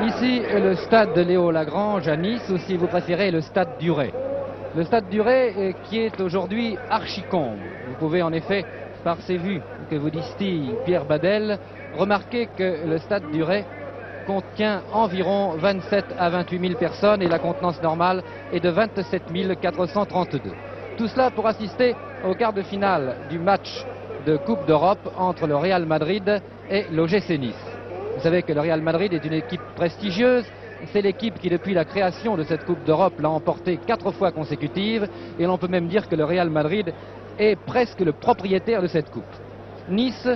Ici, le stade de Léo Lagrange à Nice, ou si vous préférez, le stade du Ray. Le stade du Ray qui est aujourd'hui archicombe. Vous pouvez en effet, par ces vues que vous distille Pierre Badel, remarquer que le stade du Ray contient environ 27 à 28 000 personnes et la contenance normale est de 27 432. Tout cela pour assister au quart de finale du match de Coupe d'Europe entre le Real Madrid et l'OGC Nice. Vous savez que le Real Madrid est une équipe prestigieuse. C'est l'équipe qui, depuis la création de cette Coupe d'Europe, l'a emportée 4 fois consécutives. Et l'on peut même dire que le Real Madrid est presque le propriétaire de cette Coupe. Nice,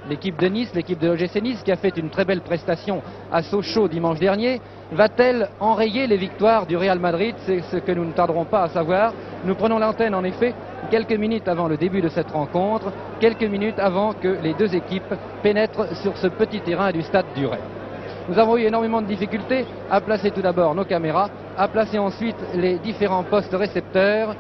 l'équipe de Nice, l'équipe de l'OGC Nice, qui a fait une très belle prestation à Sochaux dimanche dernier, va-t-elle enrayer les victoires du Real Madrid? C'est ce que nous ne tarderons pas à savoir. Nous prenons l'antenne, en effet, quelques minutes avant le début de cette rencontre, quelques minutes avant que les deux équipes pénètrent sur ce petit terrain du stade du Ray. Nous avons eu énormément de difficultés à placer tout d'abord nos caméras, à placer ensuite les différents postes récepteurs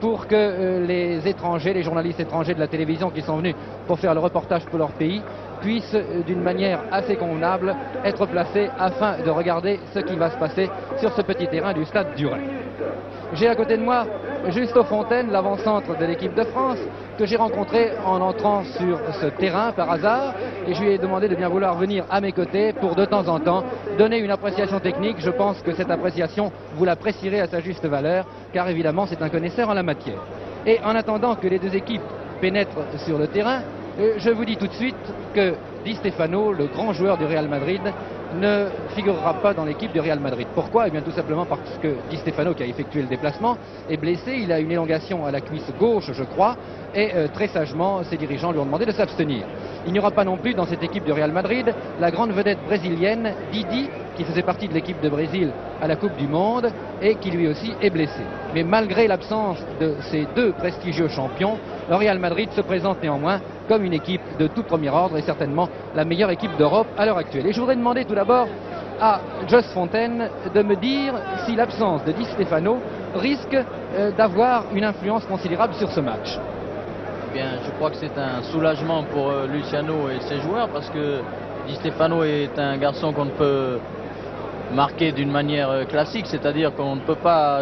pour que les étrangers, les journalistes étrangers de la télévision qui sont venus pour faire le reportage pour leur pays, puissent d'une manière assez convenable être placés afin de regarder ce qui va se passer sur ce petit terrain du stade du Ray. J'ai à côté de moi Justo Fontaine, l'avant-centre de l'équipe de France, que j'ai rencontré en entrant sur ce terrain par hasard, et je lui ai demandé de bien vouloir venir à mes côtés pour de temps en temps donner une appréciation technique. Je pense que cette appréciation, vous l'apprécierez à sa juste valeur, car évidemment c'est un connaisseur en la matière. Et en attendant que les deux équipes pénètrent sur le terrain, je vous dis tout de suite que Di Stefano, le grand joueur du Real Madrid, ne figurera pas dans l'équipe du Real Madrid. Pourquoi? Eh bien tout simplement parce que Di Stefano, qui a effectué le déplacement, est blessé. Il a une élongation à la cuisse gauche, je crois, et très sagement, ses dirigeants lui ont demandé de s'abstenir. Il n'y aura pas non plus dans cette équipe du Real Madrid la grande vedette brésilienne Didi, qui faisait partie de l'équipe de Brésil à la Coupe du Monde et qui lui aussi est blessé. Mais malgré l'absence de ces deux prestigieux champions, le Real Madrid se présente néanmoins comme une équipe de tout premier ordre et certainement la meilleure équipe d'Europe à l'heure actuelle. Et je voudrais demander tout d'abord à Jos Fontaine de me dire si l'absence de Di Stefano risque d'avoir une influence considérable sur ce match. Eh bien, je crois que c'est un soulagement pour Luciano et ses joueurs parce que Di Stefano est un garçon qu'on ne peut marquer d'une manière classique, c'est-à-dire qu'on ne peut pas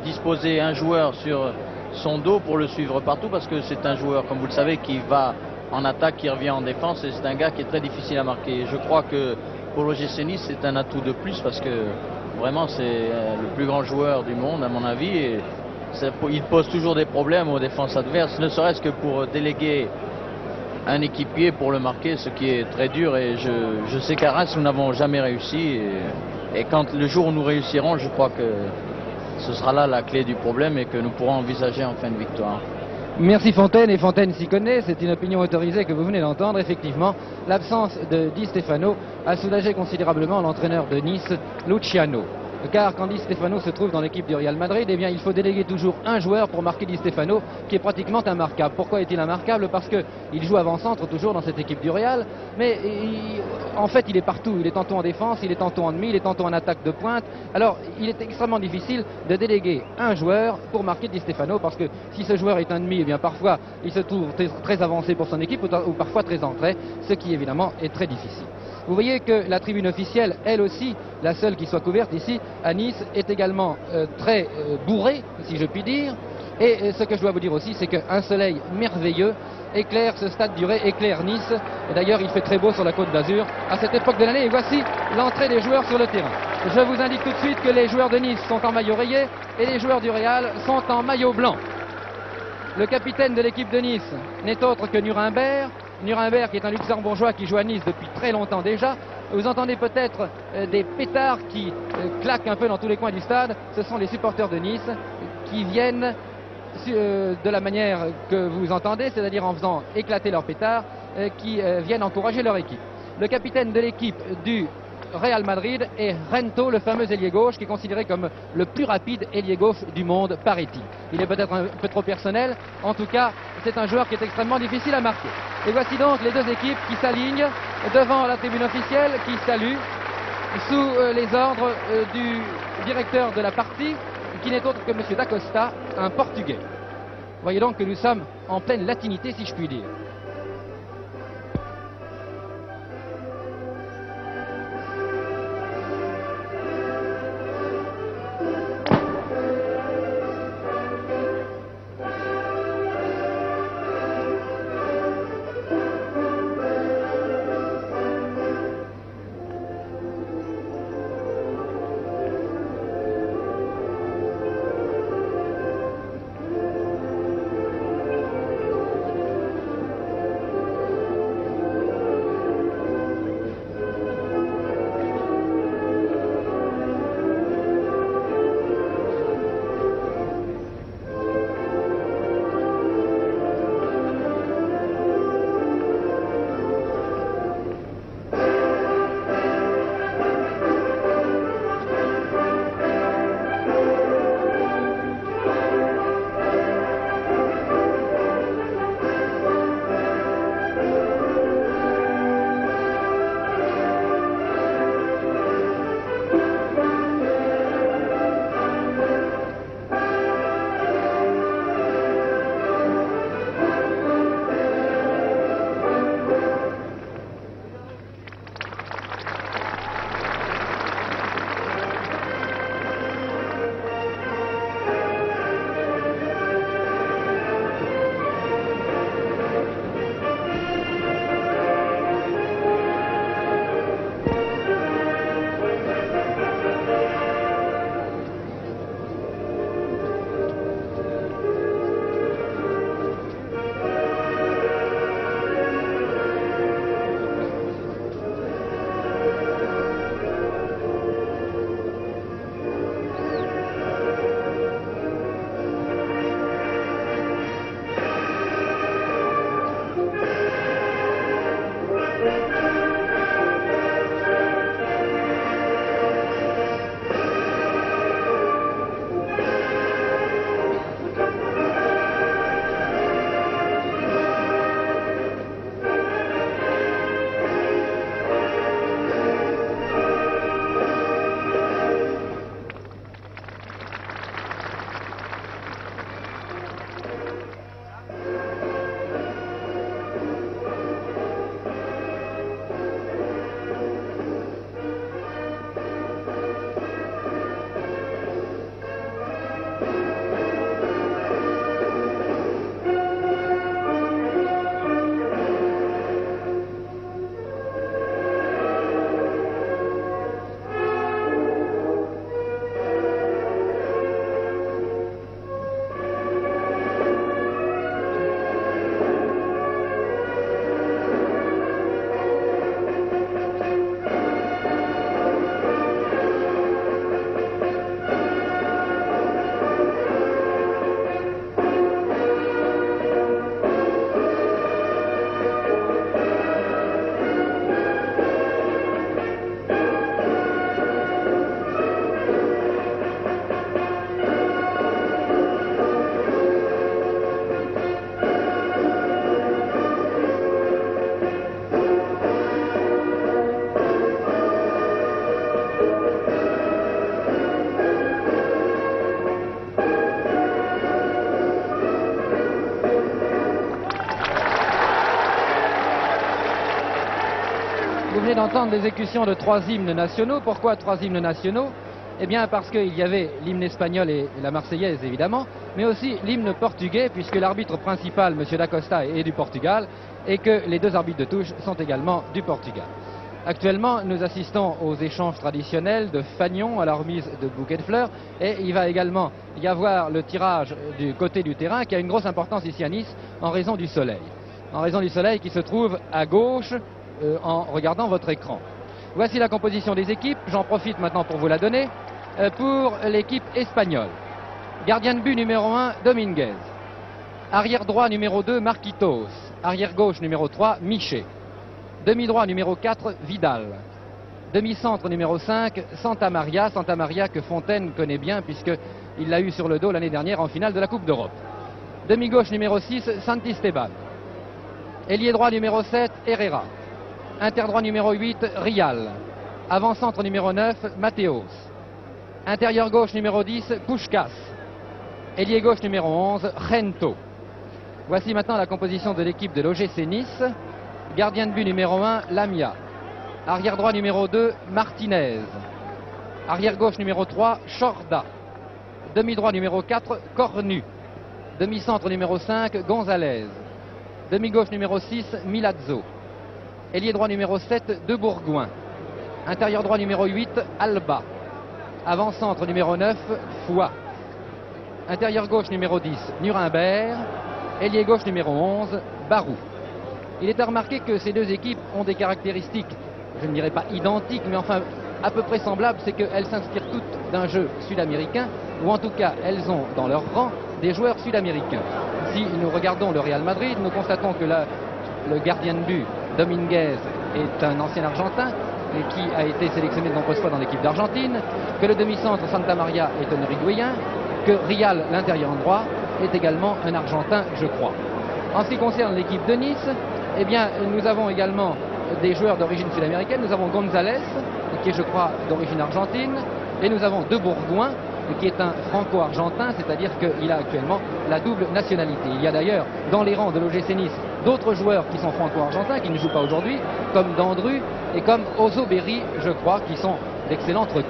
disposer un joueur sur son dos pour le suivre partout parce que c'est un joueur, comme vous le savez, qui va en attaque, qui revient en défense et c'est un gars qui est très difficile à marquer. Et je crois que pour l'OGC Nice, c'est un atout de plus parce que vraiment c'est le plus grand joueur du monde à mon avis et il pose toujours des problèmes aux défenses adverses, ne serait-ce que pour déléguer un équipier pour le marquer, ce qui est très dur et je sais qu'à Reims nous n'avons jamais réussi et quand le jour où nous réussirons, je crois que ce sera là la clé du problème et que nous pourrons envisager enfin une victoire. Merci Fontaine, et Fontaine s'y connaît, c'est une opinion autorisée que vous venez d'entendre. Effectivement, l'absence de Di Stefano a soulagé considérablement l'entraîneur de Nice, Luciano. Car quand Di Stefano se trouve dans l'équipe du Real Madrid, eh bien, il faut déléguer toujours un joueur pour marquer Di Stefano, qui est pratiquement immarquable. Pourquoi est-il immarquable? Parce qu'il joue avant-centre toujours dans cette équipe du Real, mais en fait il est partout. Il est tantôt en défense, il est tantôt en demi, il est tantôt en attaque de pointe. Alors il est extrêmement difficile de déléguer un joueur pour marquer Di Stefano, parce que si ce joueur est un demi, eh bien parfois il se trouve très avancé pour son équipe ou parfois très en retrait, ce qui évidemment est très difficile. Vous voyez que la tribune officielle, elle aussi, la seule qui soit couverte ici à Nice, est également très bourrée, si je puis dire. Et ce que je dois vous dire aussi, c'est qu'un soleil merveilleux éclaire ce stade du Ray, éclaire Nice. Et d'ailleurs, il fait très beau sur la Côte d'Azur à cette époque de l'année. Et voici l'entrée des joueurs sur le terrain. Je vous indique tout de suite que les joueurs de Nice sont en maillot rayé et les joueurs du Real sont en maillot blanc. Le capitaine de l'équipe de Nice n'est autre que Nuremberg. Nuremberg qui est un luxembourgeois qui joue à Nice depuis très longtemps déjà. Vous entendez peut-être des pétards qui claquent un peu dans tous les coins du stade. Ce sont les supporters de Nice qui viennent de la manière que vous entendez, c'est-à-dire en faisant éclater leurs pétards, qui viennent encourager leur équipe. Le capitaine de l'équipe du Real Madrid est Rento, le fameux ailier gauche qui est considéré comme le plus rapide ailier gauche du monde, paraît-il. Il est peut-être un peu trop personnel, en tout cas c'est un joueur qui est extrêmement difficile à marquer. Et voici donc les deux équipes qui s'alignent devant la tribune officielle, qui salue sous les ordres du directeur de la partie, qui n'est autre que M. D'Acosta, un Portugais. Voyez donc que nous sommes en pleine latinité, si je puis dire. Vous venez d'entendre l'exécution de 3 hymnes nationaux. Pourquoi 3 hymnes nationaux? Eh bien parce qu'il y avait l'hymne espagnol et la marseillaise évidemment, mais aussi l'hymne portugais, puisque l'arbitre principal, M. Dacosta, est du Portugal et que les 2 arbitres de touche sont également du Portugal. Actuellement, nous assistons aux échanges traditionnels de fanions à la remise de bouquets de fleurs, et il va également y avoir le tirage du côté du terrain qui a une grosse importance ici à Nice en raison du soleil. En raison du soleil qui se trouve à gauche en regardant votre écran. Voici la composition des équipes, j'en profite maintenant pour vous la donner. Pour l'équipe espagnole, gardien de but numéro 1, Dominguez. Arrière droit numéro 2, Marquitos. Arrière gauche numéro 3, Michet. Demi-droit numéro 4, Vidal. Demi-centre numéro 5, Santa Maria. Santa Maria que Fontaine connaît bien puisqu'il l'a eu sur le dos l'année dernière en finale de la Coupe d'Europe. Demi-gauche numéro 6, Santisteban. Ailier droit numéro 7, Herrera. Interdroit numéro 8, Rial. Avant-centre numéro 9, Mateos. Intérieur gauche numéro 10, Puskás. Ailier gauche numéro 11, Gento. Voici maintenant la composition de l'équipe de l'OGC Nice. Gardien de but numéro 1, Lamia. Arrière droit numéro 2, Martinez. Arrière gauche numéro 3, Chorda. Demi-droit numéro 4, Cornu. Demi-centre numéro 5, Gonzalez. Demi-gauche numéro 6, Milazzo. Ailier droit numéro 7, De Bourgoin. Intérieur droit numéro 8, Alba. Avant-centre numéro 9, Foix. Intérieur gauche numéro 10, Nuremberg. Ailier gauche numéro 11, Barou. Il est à remarquer que ces 2 équipes ont des caractéristiques, je ne dirais pas identiques, mais enfin à peu près semblables, c'est qu'elles s'inspirent toutes d'un jeu sud-américain, ou en tout cas elles ont dans leur rang des joueurs sud-américains. Si nous regardons le Real Madrid, nous constatons que le gardien de but, Dominguez, est un ancien Argentin, et qui a été sélectionné de nombreuses fois dans l'équipe d'Argentine, que le demi-centre Santa Maria est un Uruguayen, que Rial, l'intérieur droit, est également un Argentin, je crois. En ce qui concerne l'équipe de Nice, eh bien, nous avons également des joueurs d'origine sud-américaine. Nous avons Gonzalez, qui est, je crois, d'origine argentine, et nous avons De Bourgoin, qui est un franco-argentin, c'est-à-dire qu'il a actuellement la double nationalité. Il y a d'ailleurs, dans les rangs de l'OGC Nice, d'autres joueurs qui sont franco-argentins, qui ne jouent pas aujourd'hui, comme Dandru et comme Ozoberi, je crois, qui sont d'excellentes recrues.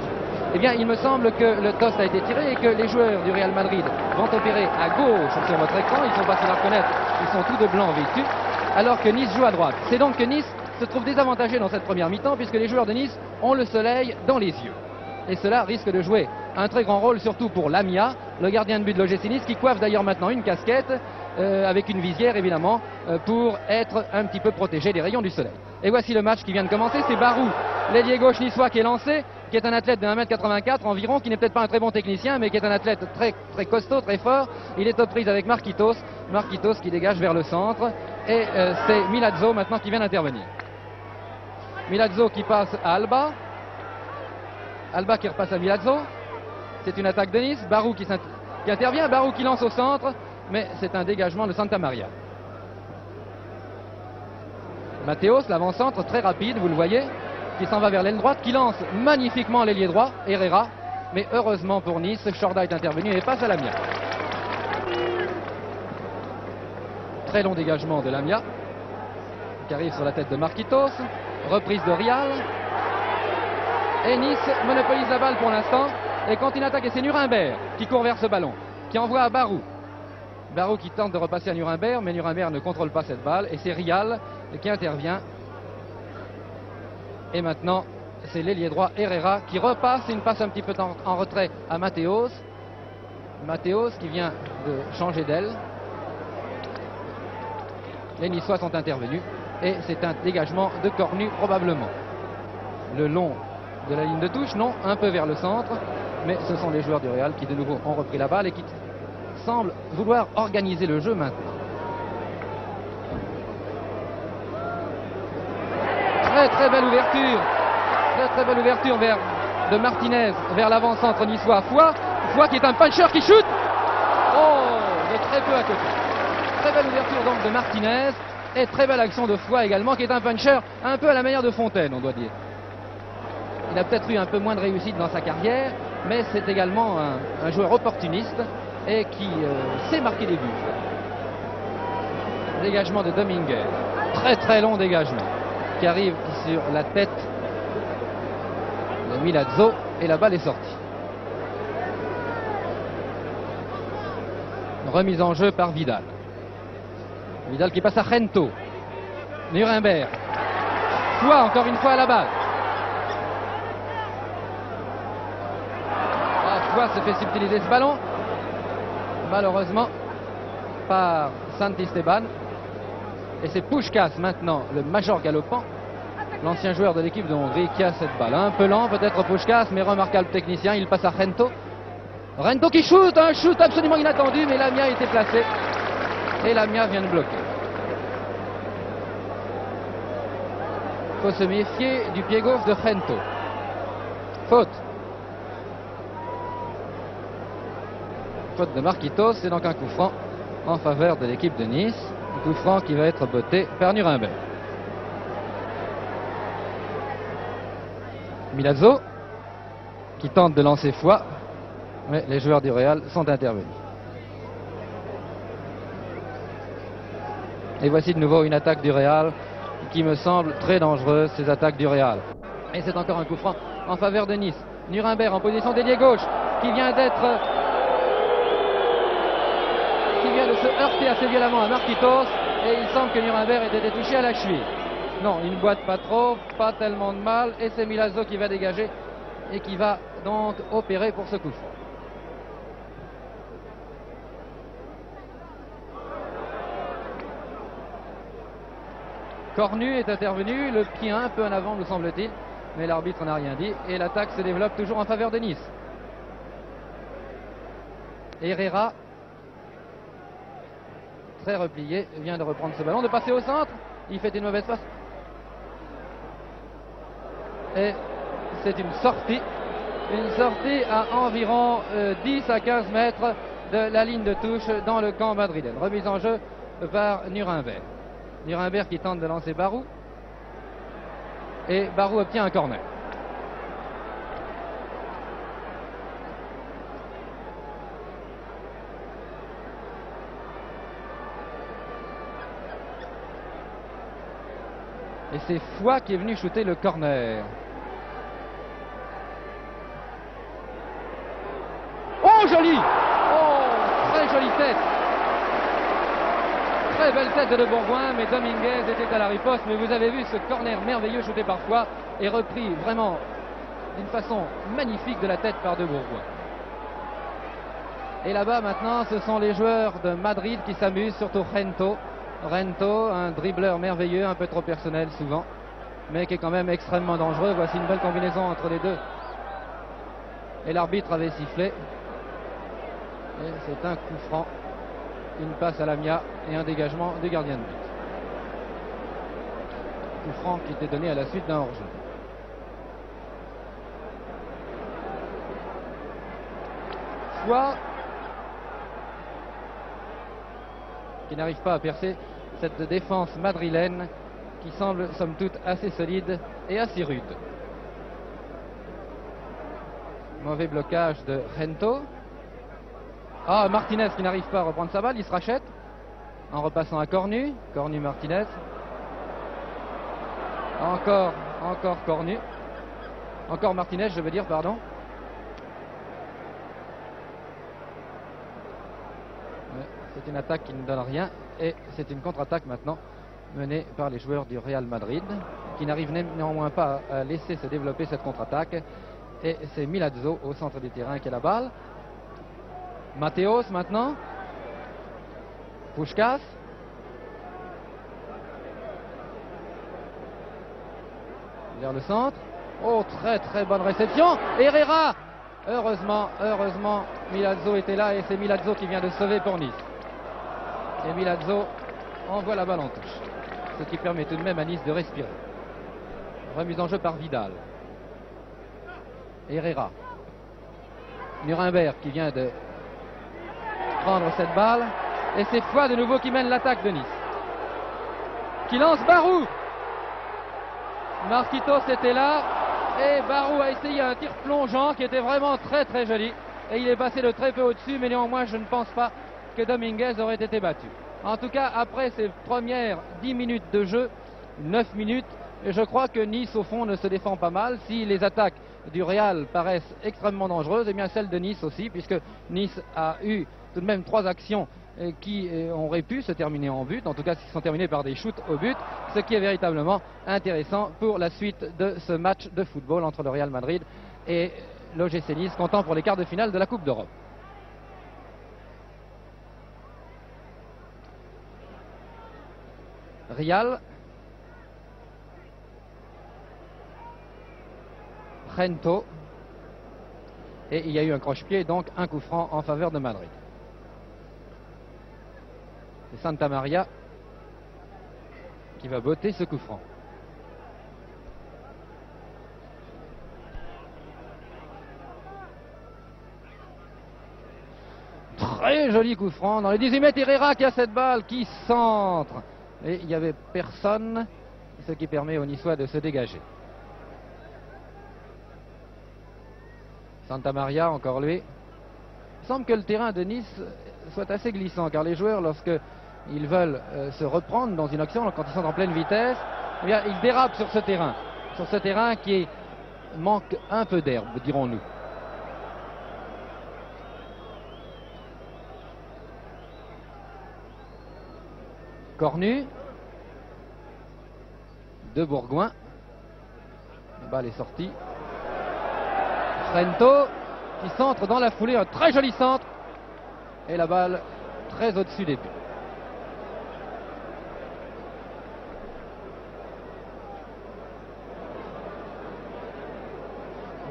Eh bien, il me semble que le toss a été tiré et que les joueurs du Real Madrid vont opérer à gauche sur votre écran. Ils sont faciles à reconnaître, ils sont tous de blanc vêtus, alors que Nice joue à droite. C'est donc que Nice se trouve désavantagé dans cette première mi-temps, puisque les joueurs de Nice ont le soleil dans les yeux. Et cela risque de jouer un très grand rôle, surtout pour Lamia, le gardien de but de l'OGC Nice, qui coiffe d'ailleurs maintenant une casquette, avec une visière évidemment, pour être un petit peu protégé des rayons du soleil. Et voici le match qui vient de commencer, c'est Barou, l'ailier gauche niçois qui est lancé, qui est un athlète de 1m84 environ, qui n'est peut-être pas un très bon technicien, mais qui est un athlète très costaud, très fort. Il est aux prises avec Marquitos, Marquitos qui dégage vers le centre, et c'est Milazzo maintenant qui vient d'intervenir. Milazzo qui passe à Alba, Alba qui repasse à Milazzo. C'est une attaque de Nice, Barou qui intervient, Barou qui lance au centre, mais c'est un dégagement de Santa Maria. Mateos, l'avant-centre très rapide, vous le voyez, qui s'en va vers l'aile droite, qui lance magnifiquement l'ailier droit, Herrera, mais heureusement pour Nice, Chorda est intervenu et passe à Lamia. Très long dégagement de Lamia, qui arrive sur la tête de Marquitos, reprise de Rial, et Nice monopolise la balle pour l'instant, et continue d'attaquer, c'est Nuremberg qui court vers ce ballon, qui envoie à Barou. Barou qui tente de repasser à Nuremberg, mais Nuremberg ne contrôle pas cette balle, et c'est Rial qui intervient. Et maintenant, c'est l'ailier droit Herrera qui repasse, une passe un petit peu en retrait à Mateos. Mateos qui vient de changer d'aile. Les Niçois sont intervenus, et c'est un dégagement de Cornu probablement. Le long de la ligne de touche, non, un peu vers le centre, mais ce sont les joueurs du Real qui de nouveau ont repris la balle et qui semblent vouloir organiser le jeu maintenant. Très belle ouverture, très belle ouverture de Martinez vers l'avant-centre niçois. Foix qui est un puncher qui chute. Oh, de très peu à côté. Très belle ouverture donc de Martinez et très belle action de Foix également, qui est un puncher un peu à la manière de Fontaine, on doit dire. Il a peut-être eu un peu moins de réussite dans sa carrière, mais c'est également un joueur opportuniste et qui sait marquer des buts. Dégagement de Dominguez, très long dégagement, qui arrive sur la tête de Milazzo et la balle est sortie. Remise en jeu par Vidal. Vidal qui passe à Gento. Nuremberg. Foix encore une fois à la balle. Foix se fait subtiliser ce ballon. Malheureusement par Santisteban. Et c'est Puskás maintenant, le major galopant, l'ancien joueur de l'équipe de Hongrie, qui a cette balle. Un peu lent peut-être Puskás, mais remarquable technicien. Il passe à Gento. Gento qui shoot, un shoot absolument inattendu, mais Lamia était placé. Et Lamia vient de bloquer. Il faut se méfier du pied gauche de Gento. Faute. Faute de Marquitos, c'est donc un coup franc en faveur de l'équipe de Nice. Un coup franc qui va être botté par Nuremberg. Milazzo qui tente de lancer Foix, mais les joueurs du Real sont intervenus. Et voici de nouveau une attaque du Real qui me semble très dangereuse, ces attaques du Real. Et c'est encore un coup franc en faveur de Nice. Nuremberg en position d'ailier gauche qui vient de se heurter assez violemment à Marquitos, et il semble que Nuremberg ait été touché à la cheville. Non, il ne boite pas trop, pas tellement de mal, et c'est Milazzo qui va dégager et qui va donc opérer pour ce coup franc. Cornu est intervenu, le pied un peu en avant nous semble-t-il, mais l'arbitre n'a rien dit et l'attaque se développe toujours en faveur de Nice. Herrera, très replié, vient de reprendre ce ballon, de passer au centre, il fait une mauvaise passe. Et c'est une sortie à environ 10 à 15 mètres de la ligne de touche dans le camp madrilène. Remise en jeu par Nuremberg. Nuremberg qui tente de lancer Barou. Et Barou obtient un corner. Et c'est Foix qui est venu shooter le corner. Oh, joli! Oh, très jolie tête. Très belle tête de Bourgoin, mais Dominguez était à la riposte. Mais vous avez vu ce corner merveilleux shooté par Foix et repris vraiment d'une façon magnifique de la tête par de Bourgoin. Et là-bas maintenant, ce sont les joueurs de Madrid qui s'amusent, surtout Gento. Gento, un dribbleur merveilleux, un peu trop personnel souvent, mais qui est quand même extrêmement dangereux. Voici une belle combinaison entre les deux. Et l'arbitre avait sifflé. Et c'est un coup franc, une passe à Lamia et un dégagement du gardien de but. Coup franc qui était donné à la suite d'un hors-jeu. Foix qui n'arrive pas à percer cette défense madrilène qui semble somme toute assez solide et assez rude. Mauvais blocage de Gento. Ah, Martinez qui n'arrive pas à reprendre sa balle, il se rachète en repassant à Cornu. Cornu Martinez. Encore Cornu. Encore Martinez, je veux dire, pardon. C'est une attaque qui ne donne rien et c'est une contre-attaque maintenant menée par les joueurs du Real Madrid qui n'arrivent néanmoins pas à laisser se développer cette contre-attaque. Et c'est Milazzo au centre du terrain qui a la balle. Mateos maintenant. Puskás. Vers le centre. Oh, très bonne réception. Herrera. Heureusement, Milazzo était là et c'est Milazzo qui vient de sauver pour Nice. Et Milazzo envoie la balle en touche. Ce qui permet tout de même à Nice de respirer. Remise en jeu par Vidal. Herrera. Nuremberg qui vient de prendre cette balle. Et c'est Foix de nouveau qui mène l'attaque de Nice. Qui lance Barou. Marquitos était là. Et Barou a essayé un tir plongeant qui était vraiment très joli. Et il est passé de très peu au-dessus. Mais néanmoins, je ne pense pas que Dominguez aurait été battu. En tout cas, après ces premières 10 minutes de jeu, 9 minutes, Et je crois que Nice, au fond, ne se défend pas mal. Si les attaques du Real paraissent extrêmement dangereuses, et bien celles de Nice aussi, puisque Nice a eu tout de même 3 actions qui auraient pu se terminer en but, en tout cas qui sont terminées par des shoots au but, ce qui est véritablement intéressant pour la suite de ce match de football entre le Real Madrid et l'OGC Nice, comptant pour les quarts de finale de la Coupe d'Europe. Rial, Gento, et il y a eu un croche-pied, donc un coup franc en faveur de Madrid. C'est Santa Maria qui va botter ce coup franc. Très joli coup franc dans les 18 mètres. Herrera qui a cette balle qui centre. Et il n'y avait personne, ce qui permet aux Niçois de se dégager. Santa Maria, encore lui. Il semble que le terrain de Nice soit assez glissant, car les joueurs, lorsqu'ils veulent se reprendre dans une action, quand ils sont en pleine vitesse, eh bien, ils dérapent sur ce terrain qui manque un peu d'herbe, dirons-nous. Cornu de Bourgoin. La balle est sortie. Gento qui centre dans la foulée, un très joli centre. Et la balle très au-dessus des buts.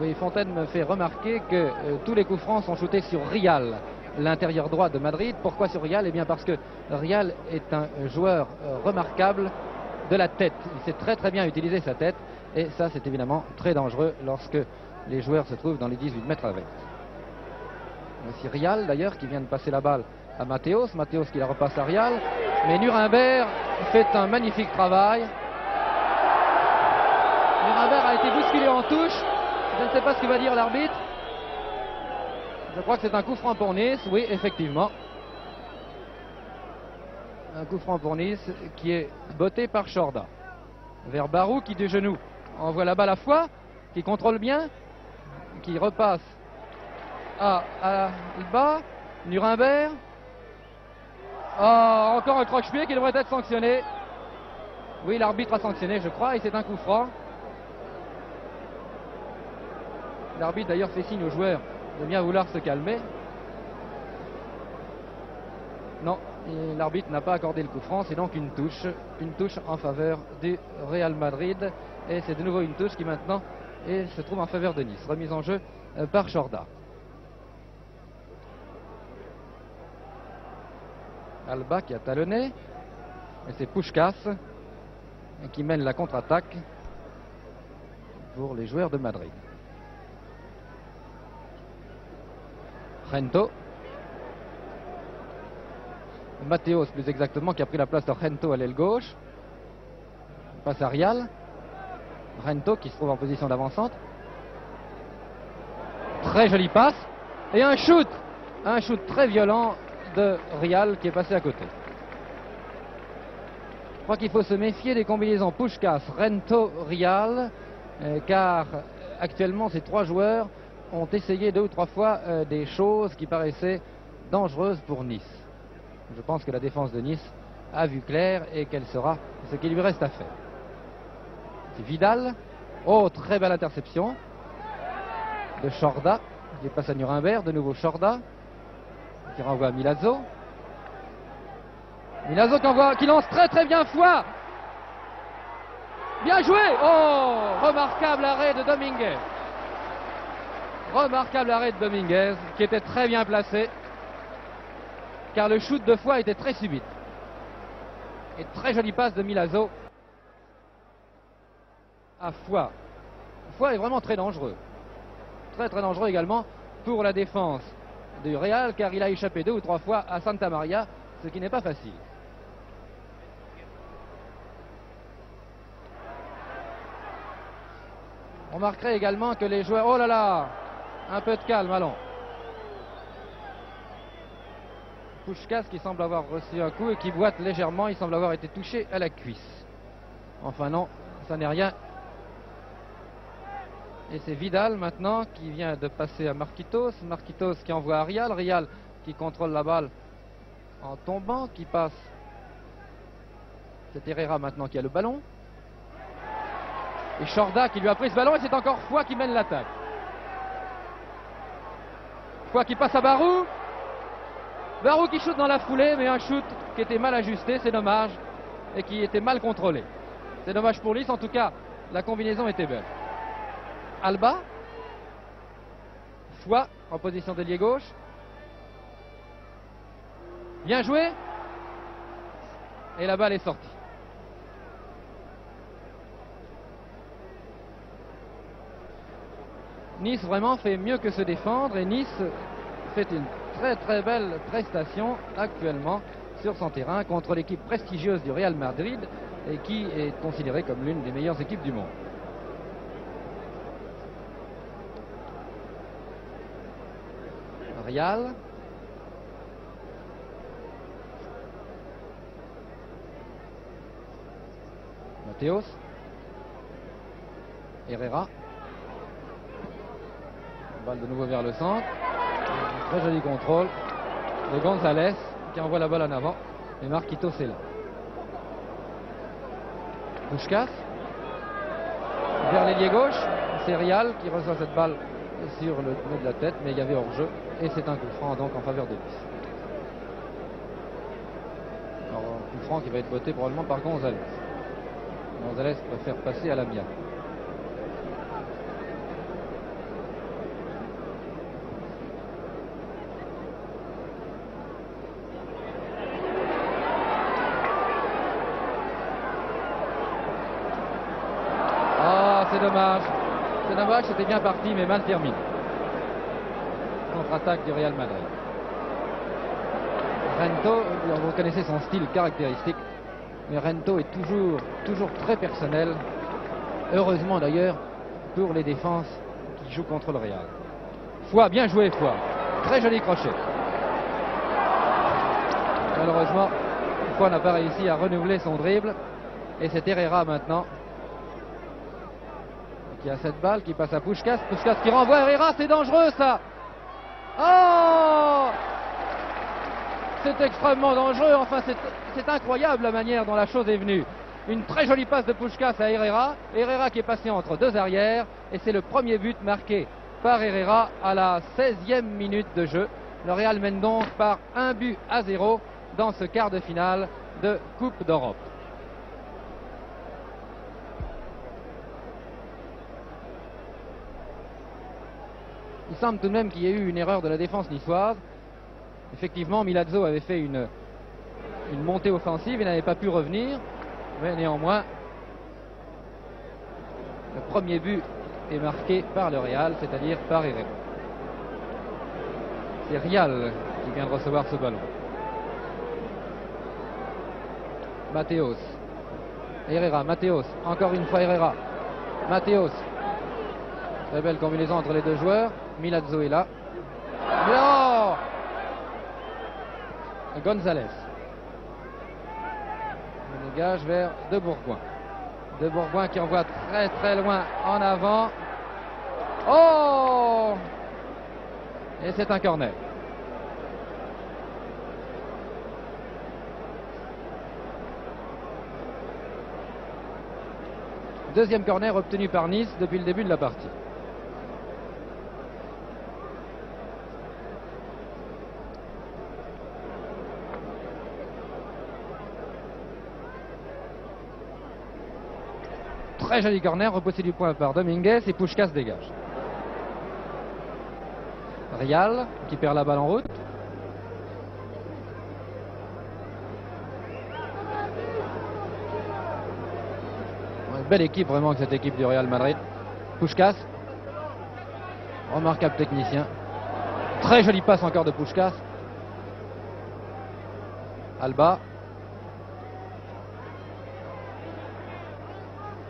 Oui, Fontaine me fait remarquer que tous les coups francs sont shootés sur Rial, l'intérieur droit de Madrid. Pourquoi sur Rial? Eh bien parce que Rial est un joueur remarquable de la tête. Il sait très très bien utiliser sa tête. Et ça, c'est évidemment très dangereux lorsque les joueurs se trouvent dans les 18 mètres avec. Voici Rial d'ailleurs qui vient de passer la balle à Matthäus. Matthäus qui la repasse à Rial. Mais Nuremberg fait un magnifique travail. Nuremberg a été bousculé en touche. Je ne sais pas ce que va dire l'arbitre. Je crois que c'est un coup franc pour Nice. Oui, effectivement. Un coup franc pour Nice qui est botté par Chorda. Vers Barou qui du genou envoie la balle à Foix, qui contrôle bien, qui repasse à Alba. Nuremberg. Oh, encore un croche-pied qui devrait être sanctionné. Oui, l'arbitre a sanctionné, je crois, et c'est un coup franc. L'arbitre d'ailleurs fait signe aux joueurs de bien vouloir se calmer. Non, l'arbitre n'a pas accordé le coup franc, c'est donc une touche en faveur du Real Madrid. Et c'est de nouveau une touche qui maintenant se trouve en faveur de Nice. Remise en jeu par Chorda. Alba qui a talonné. Et c'est Puskás qui mène la contre-attaque pour les joueurs de Madrid. Gento. Matthäus plus exactement qui a pris la place de Gento à l'aile gauche. Passe à Rial. Gento qui se trouve en position d'avant-centre. Très jolie passe. Et un shoot très violent de Rial qui est passé à côté. Je crois qu'il faut se méfier des combinaisons Puskás, Gento, Rial, car actuellement ces 3 joueurs ont essayé 2 ou 3 fois des choses qui paraissaient dangereuses pour Nice. Je pense que la défense de Nice a vu clair et qu'elle saura ce qu'il lui reste à faire. C'est Vidal. Oh, très belle interception de Chorda qui passe à Nuremberg. De nouveau Chorda qui renvoie à Milazzo. Milazzo qui lance très très bien Foix. Bien joué. Oh, remarquable arrêt de Dominguez. Remarquable arrêt de Dominguez qui était très bien placé, car le shoot de Foix était très subit. Et très jolie passe de Milazzo à Foix. Foix est vraiment très dangereux. Très très dangereux également pour la défense du Real, car il a échappé 2 ou 3 fois à Santa Maria, ce qui n'est pas facile. On remarquerait également que les joueurs... Oh là là! Un peu de calme, allons. Puskás qui semble avoir reçu un coup et qui boite légèrement. Il semble avoir été touché à la cuisse. Enfin non, ça n'est rien. Et c'est Vidal maintenant qui vient de passer à Marquitos. Marquitos qui envoie à Rial. Rial qui contrôle la balle en tombant, qui passe. C'est Herrera maintenant qui a le ballon. Et Chorda qui lui a pris ce ballon et c'est encore Foy qui mène l'attaque. Foy qui passe à Barou. Barou qui shoot dans la foulée, mais un shoot qui était mal ajusté, c'est dommage, et qui était mal contrôlé. C'est dommage pour Nice, en tout cas, la combinaison était belle. Alba. Foy en position d'ailier gauche. Bien joué. Et la balle est sortie. Nice vraiment fait mieux que se défendre et Nice fait une très très belle prestation actuellement sur son terrain contre l'équipe prestigieuse du Real Madrid et qui est considérée comme l'une des meilleures équipes du monde. Real. Mateos. Herrera. Balle de nouveau vers le centre. Très joli contrôle de Gonzalez qui envoie la balle en avant. Et Marquitos est là. Puskás. Vers l'ailier gauche. C'est Rial qui reçoit cette balle sur le nez de la tête, mais il y avait hors-jeu. Et c'est un coup franc donc en faveur de Nice. Alors, un coup franc qui va être botté probablement par Gonzalez. Gonzalez préfère passer à l'amiable. C'est dommage. C'est dommage, c'était bien parti, mais mal terminé. Contre-attaque du Real Madrid. Rento, vous connaissez son style caractéristique, mais Rento est toujours très personnel. Heureusement d'ailleurs pour les défenses qui jouent contre le Real. Foy, bien joué Foy. Très joli crochet. Malheureusement, Foy n'a pas réussi à renouveler son dribble. Et c'est Herrera maintenant qui a cette balle qui passe à Puskás. Puskás qui renvoie Herrera, c'est dangereux ça. Oh, c'est extrêmement dangereux. Enfin, c'est incroyable la manière dont la chose est venue. Une très jolie passe de Puskás à Herrera. Herrera qui est passé entre deux arrières. Et c'est le premier but marqué par Herrera à la 16e minute de jeu. Le Real mène donc par 1-0 dans ce quart de finale de Coupe d'Europe. Il semble tout de même qu'il y ait eu une erreur de la défense niçoise. Effectivement, Milazzo avait fait une montée offensive et n'avait pas pu revenir. Mais néanmoins, le premier but est marqué par le Real, c'est-à-dire par Herrera. C'est Rial qui vient de recevoir ce ballon. Mateos. Herrera, Mateos. Encore une fois Herrera. Mateos. Très belle combinaison entre les deux joueurs. Milazzo est là. Non! Gonzalez. On dégage vers De Bourgoin. De Bourgoin qui envoie très très loin en avant. Oh! Et c'est un corner. Deuxième corner obtenu par Nice depuis le début de la partie. Très joli corner, repoussé du point par Dominguez et Puskás dégage. Rial qui perd la balle en route. Une belle équipe vraiment cette équipe du Real Madrid. Puskás, remarquable technicien. Très jolie passe encore de Puskás. Alba.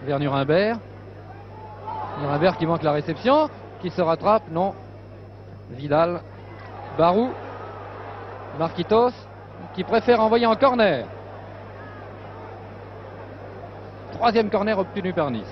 Vers Nuremberg. Nuremberg qui manque la réception, qui se rattrape, non. Vidal, Barou, Marquitos, qui préfère envoyer en corner. Troisième corner obtenu par Nice.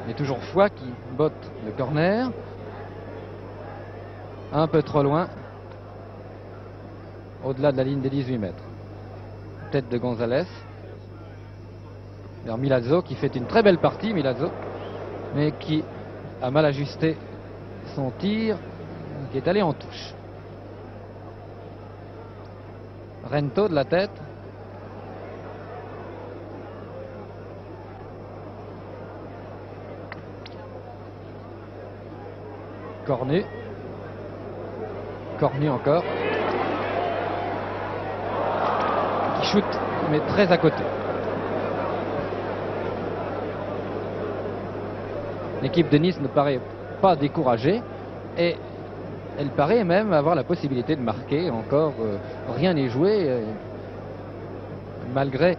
Et toujours Foix qui botte le corner. Un peu trop loin. Au-delà de la ligne des 18 mètres. Tête de Gonzalez. Vers Milazzo qui fait une très belle partie, Milazzo. Mais qui a mal ajusté son tir. Qui est allé en touche. Rento de la tête. Cornu. Cornu encore. Qui shoot, mais très à côté. L'équipe de Nice ne paraît pas découragée et elle paraît même avoir la possibilité de marquer. Encore rien n'est joué malgré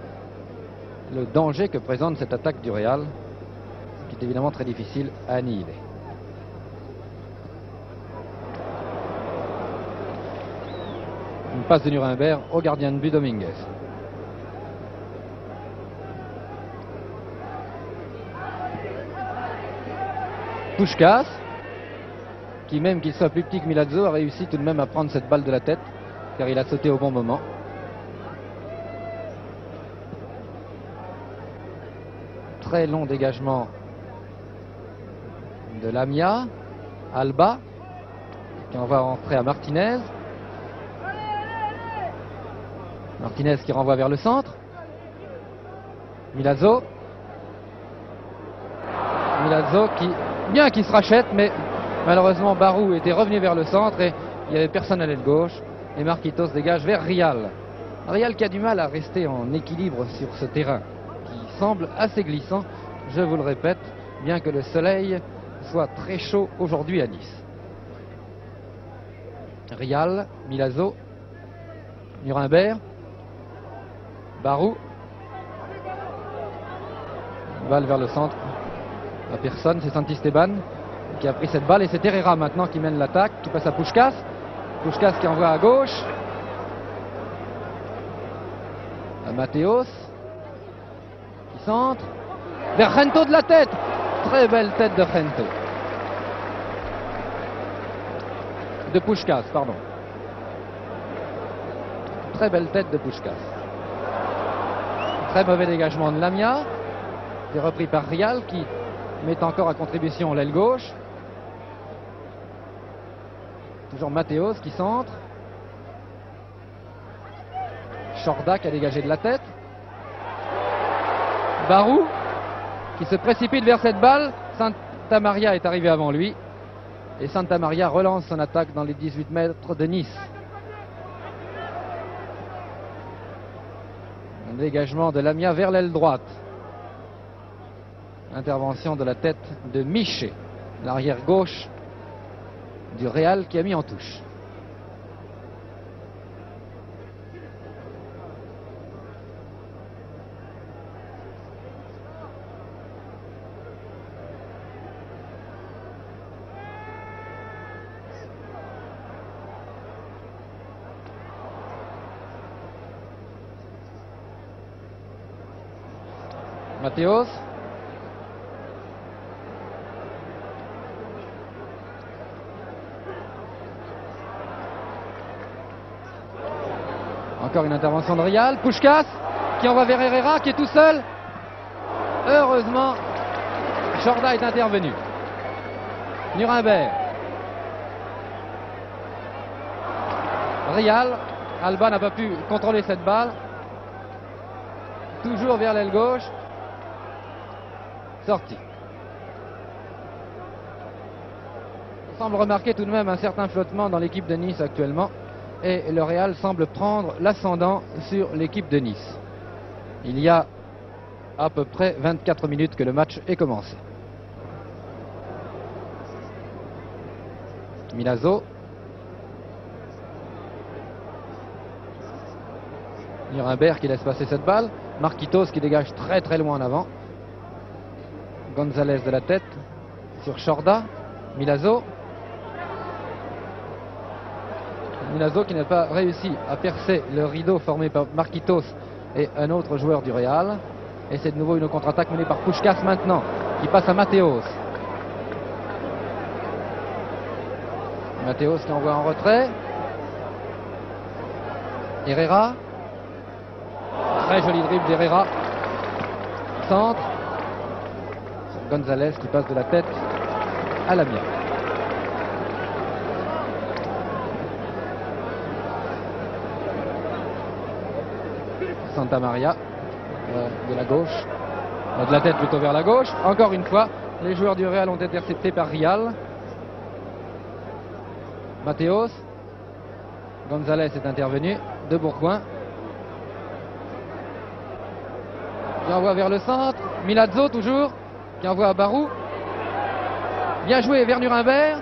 le danger que présente cette attaque du Real, qui est évidemment très difficile à annihiler. Une passe de Nuremberg au gardien de but Dominguez. Puskás, qui même qu'il soit plus petit que Milazzo, a réussi tout de même à prendre cette balle de la tête, car il a sauté au bon moment. Très long dégagement de Lamia. Alba, qui envoie entrer à Martinez. Martinez qui renvoie vers le centre. Milazzo. Milazzo qui se rachète, mais malheureusement Barou était revenu vers le centre et il n'y avait personne à l'aile gauche. Et Marquitos dégage vers Rial. Rial qui a du mal à rester en équilibre sur ce terrain, qui semble assez glissant, je vous le répète, bien que le soleil soit très chaud aujourd'hui à Nice. Rial, Milazzo, Nuremberg. Barou. Balle vers le centre. À personne, c'est Santisteban qui a pris cette balle et c'est Herrera maintenant qui mène l'attaque, qui passe à Puskás. Puskás qui envoie à gauche. À Mateos. Qui centre. Vers Rento de la tête. Très belle tête de Rento. De Puskás, pardon. Très belle tête de Puskás. Très mauvais dégagement de Lamia, qui est repris par Rial, qui met encore à contribution l'aile gauche. Toujours Mateos qui centre. Chorda qui a dégagé de la tête. Barou qui se précipite vers cette balle. Santa Maria est arrivé avant lui. Et Santa Maria relance son attaque dans les 18 mètres de Nice. Un dégagement de Lamia vers l'aile droite. Intervention de la tête de Miché, l'arrière gauche du Real qui a mis en touche. Mateos. Encore une intervention de Rial. Puskás qui envoie vers Herrera qui est tout seul. Heureusement, Chorda est intervenu. Nuremberg. Rial. Alba n'a pas pu contrôler cette balle. Toujours vers l'aile gauche. Sorti. On semble remarquer tout de même un certain flottement dans l'équipe de Nice actuellement. Et le Real semble prendre l'ascendant sur l'équipe de Nice. Il y a à peu près 24 minutes que le match est commencé. Milazzo. Nuremberg qui laisse passer cette balle. Marquitos qui dégage très très loin en avant. González de la tête sur Chorda. Milazzo. Milazzo qui n'a pas réussi à percer le rideau formé par Marquitos et un autre joueur du Real. Et c'est de nouveau une contre-attaque menée par Puskás maintenant, qui passe à Mateos. Mateos qui envoie en retrait. Herrera. Très joli dribble d'Herrera. Centre. González qui passe de la tête à Lamia. Santa Maria de la gauche, de la tête plutôt vers la gauche. Encore une fois, les joueurs du Real ont été interceptés par Rial. Mateos. González est intervenu de Bourgoin. Qui envoie vers le centre. Milazzo toujours, qui envoie à Barou. Bien joué vers Nuremberg.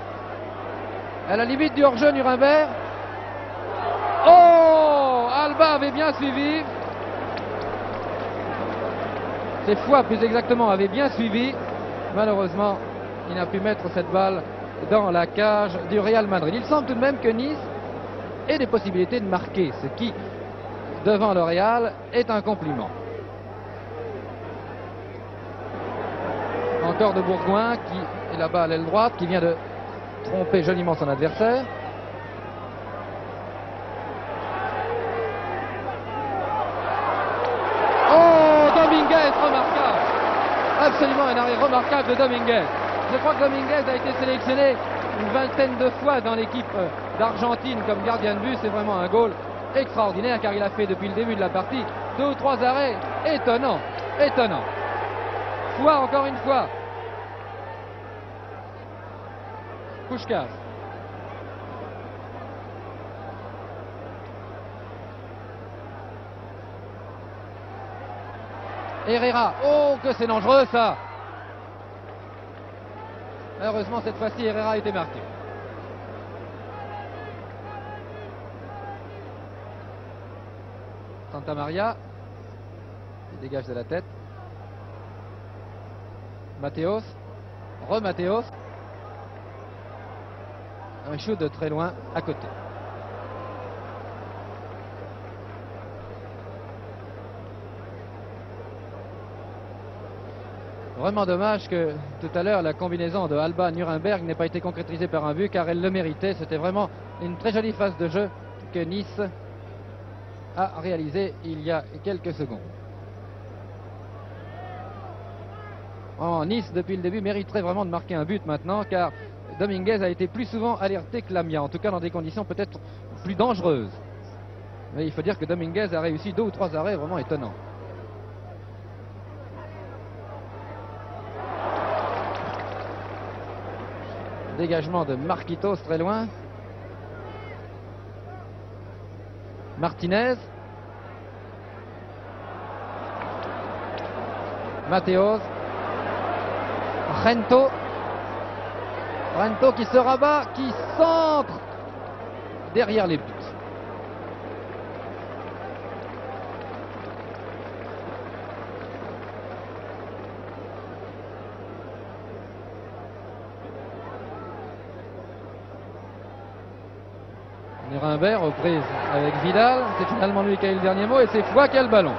À la limite du hors-jeu, Nuremberg. Oh, Alba avait bien suivi. Ses fois, plus exactement, avait bien suivi. Malheureusement, il n'a pu mettre cette balle dans la cage du Real Madrid. Il semble tout de même que Nice ait des possibilités de marquer, ce qui, devant le Real, est un compliment. Encore de Bourgoin qui est là-bas à l'aile droite, qui vient de tromper joliment son adversaire. Oh, Dominguez, remarquable. Absolument un arrêt remarquable de Dominguez. Je crois que Dominguez a été sélectionné une vingtaine de fois dans l'équipe d'Argentine comme gardien de but. C'est vraiment un goal extraordinaire car il a fait depuis le début de la partie 2 ou 3 arrêts étonnants, étonnants. Fois encore une fois. Puskás. Herrera. Oh, que c'est dangereux ça. Heureusement cette fois-ci Herrera a été marqué. Santa Maria. Il dégage de la tête. Mateos. Mateos. Un shoot de très loin à côté. Vraiment dommage que tout à l'heure la combinaison de Alba-Nuremberg n'ait pas été concrétisée par un but car elle le méritait. C'était vraiment une très jolie phase de jeu que Nice a réalisée il y a quelques secondes. Nice depuis le début mériterait vraiment de marquer un but maintenant car Dominguez a été plus souvent alerté que Lamia, en tout cas dans des conditions peut-être plus dangereuses. Mais il faut dire que Dominguez a réussi 2 ou 3 arrêts vraiment étonnants. Dégagement de Marquitos très loin. Martinez. Mateos. Rento. Rento qui se rabat, qui centre derrière les buts. Nuremberg reprise avec Vidal. C'est finalement lui qui a eu le dernier mot et c'est Foix qui a le ballon.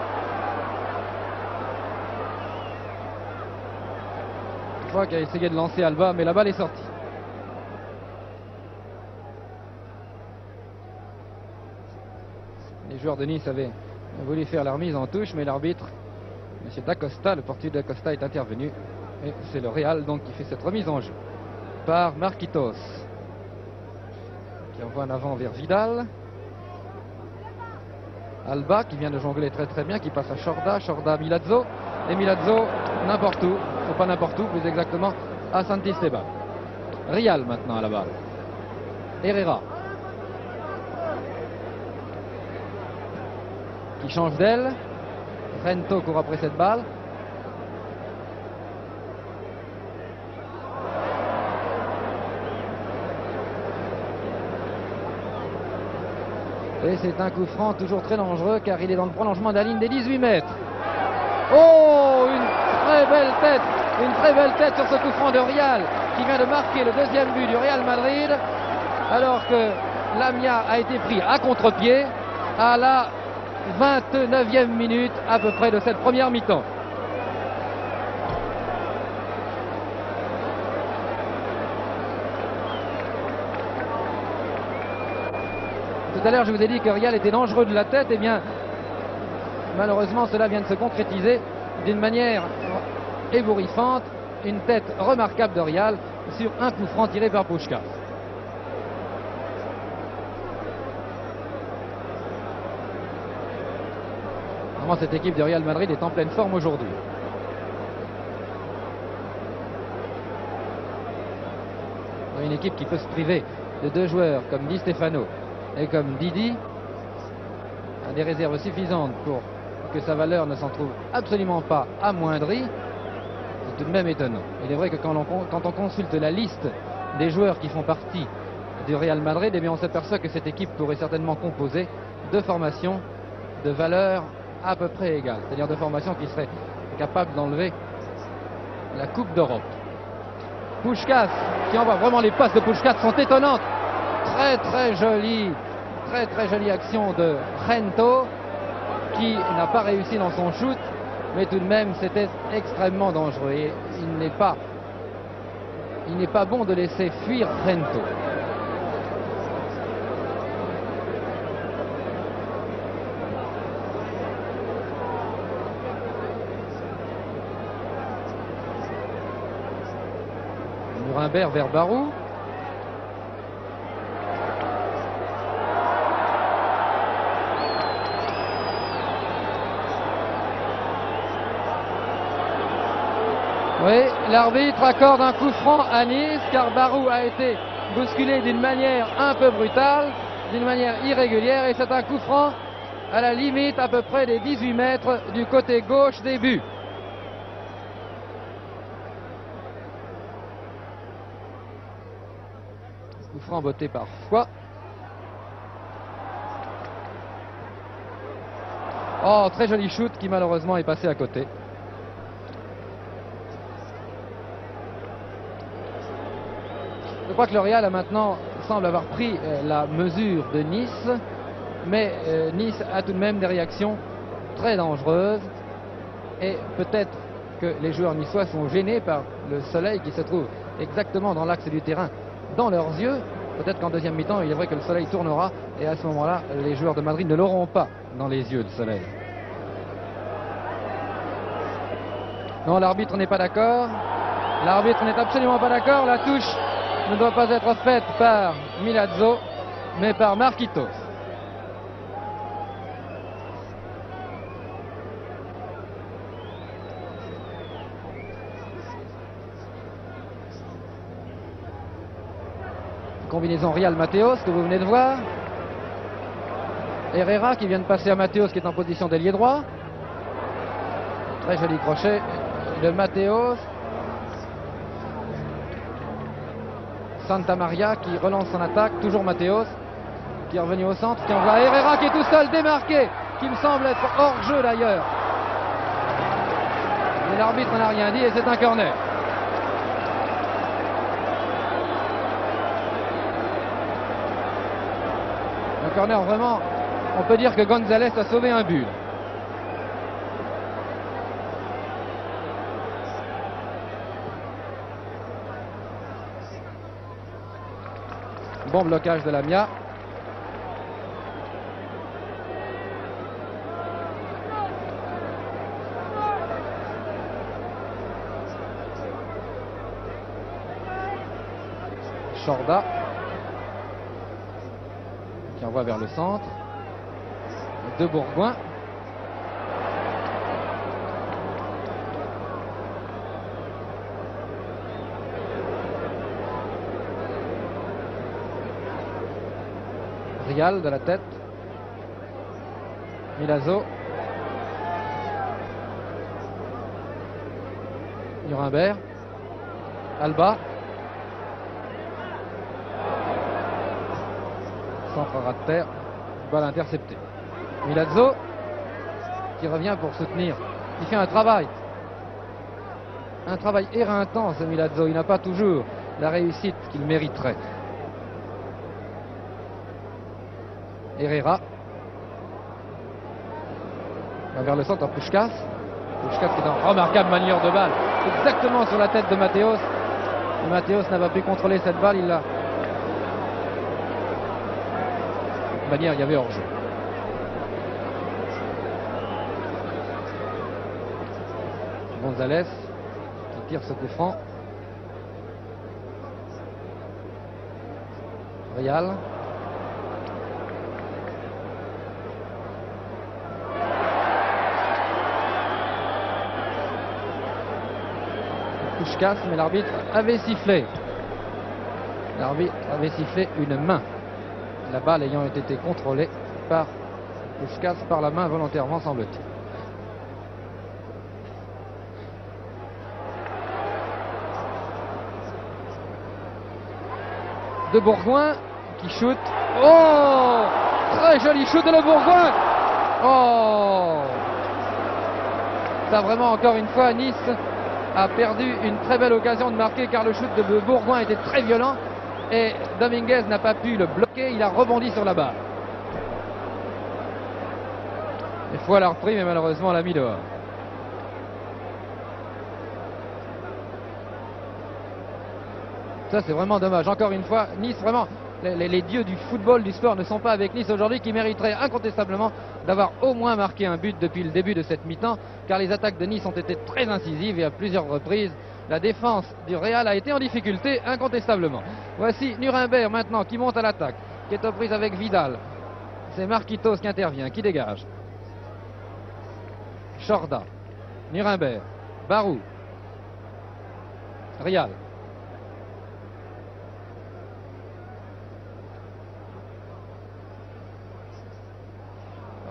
Foix qui a essayé de lancer Alba mais la balle est sortie. Les joueurs de Nice avaient voulu faire la remise en touche mais l'arbitre, M. Dacosta, le portugais Dacosta est intervenu et c'est le Real donc qui fait cette remise en jeu par Marquitos. Qui envoie en avant vers Vidal. Alba qui vient de jongler très très bien, qui passe à Chorda, Chorda Milazzo, et Milazzo n'importe où, ou pas n'importe où, plus exactement à Santisteban. Rial maintenant à la balle. Herrera. Qui change d'aile. Rento court après cette balle. Et c'est un coup franc toujours très dangereux car il est dans le prolongement de la ligne des 18 mètres. Oh, une très belle tête Une très belle tête sur ce coup franc de Rial qui vient de marquer le deuxième but du Real Madrid, alors que Lamia a été pris à contre-pied à la 29e minute à peu près de cette première mi-temps. Tout à l'heure, je vous ai dit que Rial était dangereux de la tête. Eh bien, malheureusement, cela vient de se concrétiser d'une manière ébouriffante. Une tête remarquable de Rial sur un coup franc tiré par Puskás. Vraiment, cette équipe de Real Madrid est en pleine forme aujourd'hui. Une équipe qui peut se priver de deux joueurs comme Di Stefano et comme Didi a des réserves suffisantes pour que sa valeur ne s'en trouve absolument pas amoindrie. C'est tout de même étonnant. Il est vrai que quand on consulte la liste des joueurs qui font partie du Real Madrid, eh bien on s'aperçoit que cette équipe pourrait certainement composer de formations de valeur à peu près égale, c'est-à-dire de formations qui seraient capables d'enlever la Coupe d'Europe. Puskás qui envoie, vraiment les passes de Puskás sont étonnantes. Très jolie action de Gento qui n'a pas réussi dans son shoot, mais tout de même c'était extrêmement dangereux et il n'est pas bon de laisser fuir Gento. Nuremberg vers Barou. Oui, l'arbitre accorde un coup franc à Nice car Barou a été bousculé d'une manière un peu brutale, d'une manière irrégulière, et c'est un coup franc à la limite à peu près des 18 mètres du côté gauche des buts. Coup franc botté par Foy. Oh, très joli shoot qui malheureusement est passé à côté. Je crois que le Real maintenant semble avoir pris la mesure de Nice, mais Nice a tout de même des réactions très dangereuses et peut-être que les joueurs niçois sont gênés par le soleil qui se trouve exactement dans l'axe du terrain, dans leurs yeux. Peut-être qu'en deuxième mi-temps, il est vrai que le soleil tournera et à ce moment-là, les joueurs de Madrid ne l'auront pas dans les yeux, le soleil. Non, l'arbitre n'est pas d'accord. L'arbitre n'est absolument pas d'accord. La touche ne doit pas être faite par Milazzo, mais par Marquitos. Combinaison Rial-Mateos que vous venez de voir. Herrera qui vient de passer à Mateos qui est en position d'ailier droit. Très joli crochet de Mateos. Santa Maria qui relance son attaque, toujours Mateos qui est revenu au centre, qui envoie Herrera qui est tout seul, démarqué, qui me semble être hors jeu d'ailleurs. Mais l'arbitre n'a rien dit et c'est un corner. Un corner vraiment, on peut dire que González a sauvé un but. Bon blocage de Lamia. Chorda qui envoie vers le centre. De Bourgoin. Rial de la tête. Milazzo. Nuremberg. Alba. Centre ras de terre. Balle interceptée. Milazzo qui revient pour soutenir. Il fait un travail. un travail éreintant, ce Milazzo. Il n'a pas toujours la réussite qu'il mériterait. Herrera va vers le centre, Puskás. Puskás qui est en remarquable manière de balle, exactement sur la tête de Matthäus. Matthäus n'a pas pu contrôler cette balle, il l'a. De manière, il y avait hors-jeu. González qui tire ce coup franc. Real. Puskás, mais l'arbitre avait sifflé. L'arbitre avait sifflé une main. La balle ayant été contrôlée par Puskás par la main volontairement, semble-t-il. De Bourgoin qui shoot. Oh, très joli shoot de Le Bourgoin. Oh, ça vraiment encore une fois Nice a perdu une très belle occasion de marquer, car le shoot de Bourgoin était très violent et Dominguez n'a pas pu le bloquer. Il a rebondi sur la balle. Une fois l'a repris, mais malheureusement l'a mis dehors. Ça, c'est vraiment dommage. Encore une fois, Nice, vraiment, les dieux du football, du sport ne sont pas avec Nice aujourd'hui, qui mériterait incontestablement d'avoir au moins marqué un but depuis le début de cette mi-temps, car les attaques de Nice ont été très incisives et à plusieurs reprises, la défense du Real a été en difficulté incontestablement. Voici Nuremberg maintenant qui monte à l'attaque, qui est aux prises avec Vidal. C'est Marquitos qui intervient, qui dégage. Chorda, Nuremberg, Barou, Real.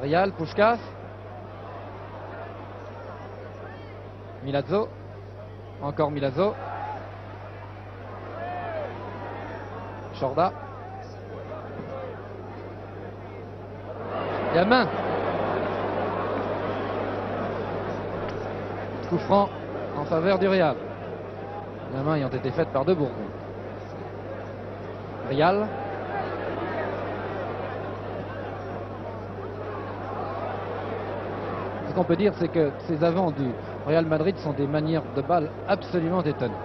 Real, Puskás, Milazzo, encore Milazzo, Chorda, et à main. Coup franc en faveur du Real. La main ayant été faite par De Bourgoin. Real. Ce qu'on peut dire, c'est que ces avants du Real Madrid sont des manières de balle absolument étonnantes.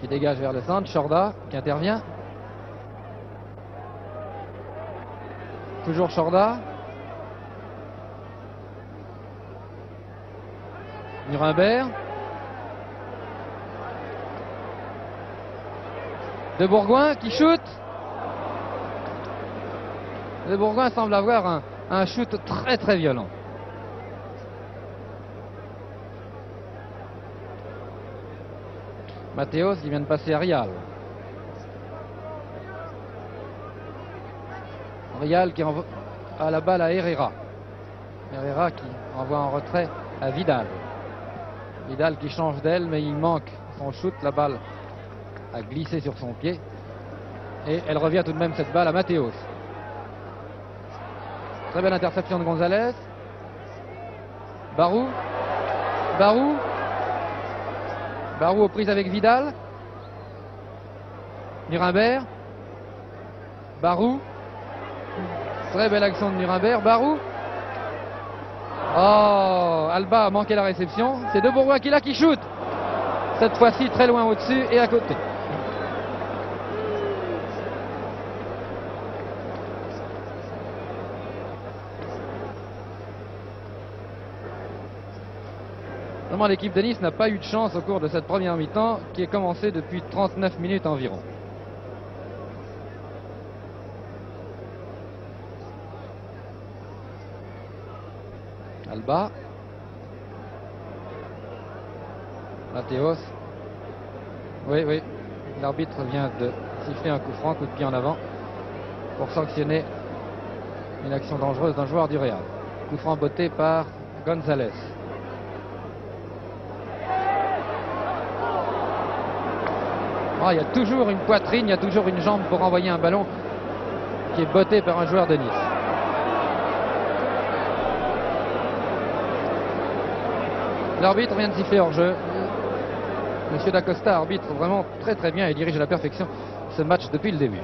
Qui dégage vers le centre, Chorda qui intervient. Toujours Chorda. Nuremberg. De Bourgoin qui shoot. De Bourgoin semble avoir un shoot très très violent. Matthäus qui vient de passer à Real. Real qui envoie à la balle à Herrera. Herrera qui envoie en retrait à Vidal. Vidal qui change d'aile, mais il manque son shoot. La balle a glissé sur son pied. Et elle revient tout de même, cette balle, à Matthäus. Très belle interception de González. Barou. Barou. Barou aux prises avec Vidal. Nuremberg. Barou. Très belle action de Nuremberg. Barou. Oh, Alba a manqué la réception. C'est De Bourgoin qui shoot. Cette fois-ci très loin au-dessus et à côté. Vraiment, l'équipe de Nice n'a pas eu de chance au cours de cette première mi-temps qui est commencée depuis 39 minutes environ. Alba. Matthäus. Oui. L'arbitre vient de siffler un coup franc, coup de pied en avant, pour sanctionner une action dangereuse d'un joueur du Real. Coup franc botté par González. Oh, il y a toujours une poitrine, il y a toujours une jambe pour envoyer un ballon qui est botté par un joueur de Nice. L'arbitre vient de siffler hors jeu. Monsieur Dacosta arbitre vraiment très bien et dirige à la perfection ce match depuis le début.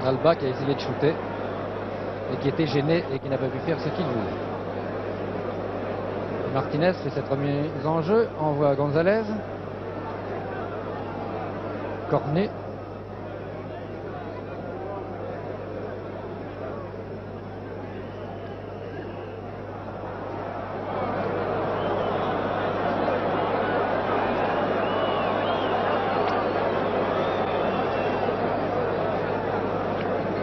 Alba qui a essayé de shooter et qui était gêné et qui n'a pas pu faire ce qu'il voulait. Martinez fait cette remise en jeu, envoie Gonzalez. Cornet.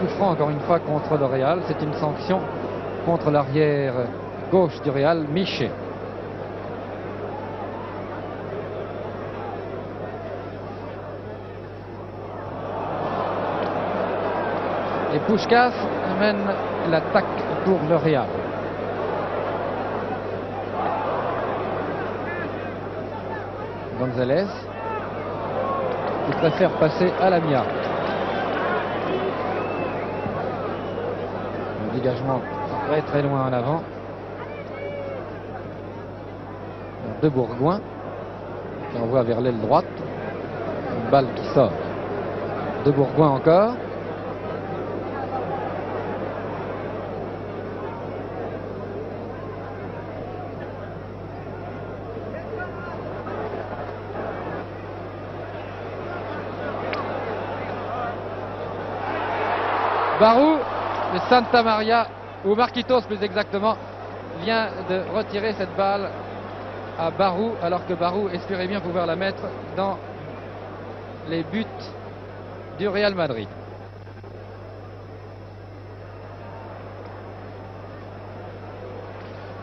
Coup franc encore une fois contre le Real, c'est une sanction contre l'arrière gauche du Real, Miché. Et Puskás mène l'attaque pour le Real. Gonzalez qui préfère passer à la Mia. Le dégagement très loin en avant. De Bourgoin qui envoie vers l'aile droite. Une balle qui sort. De Bourgoin encore. Barou de Santa Maria, ou Marquitos plus exactement, vient de retirer cette balle à Barou, alors que Barou espérait bien pouvoir la mettre dans les buts du Real Madrid.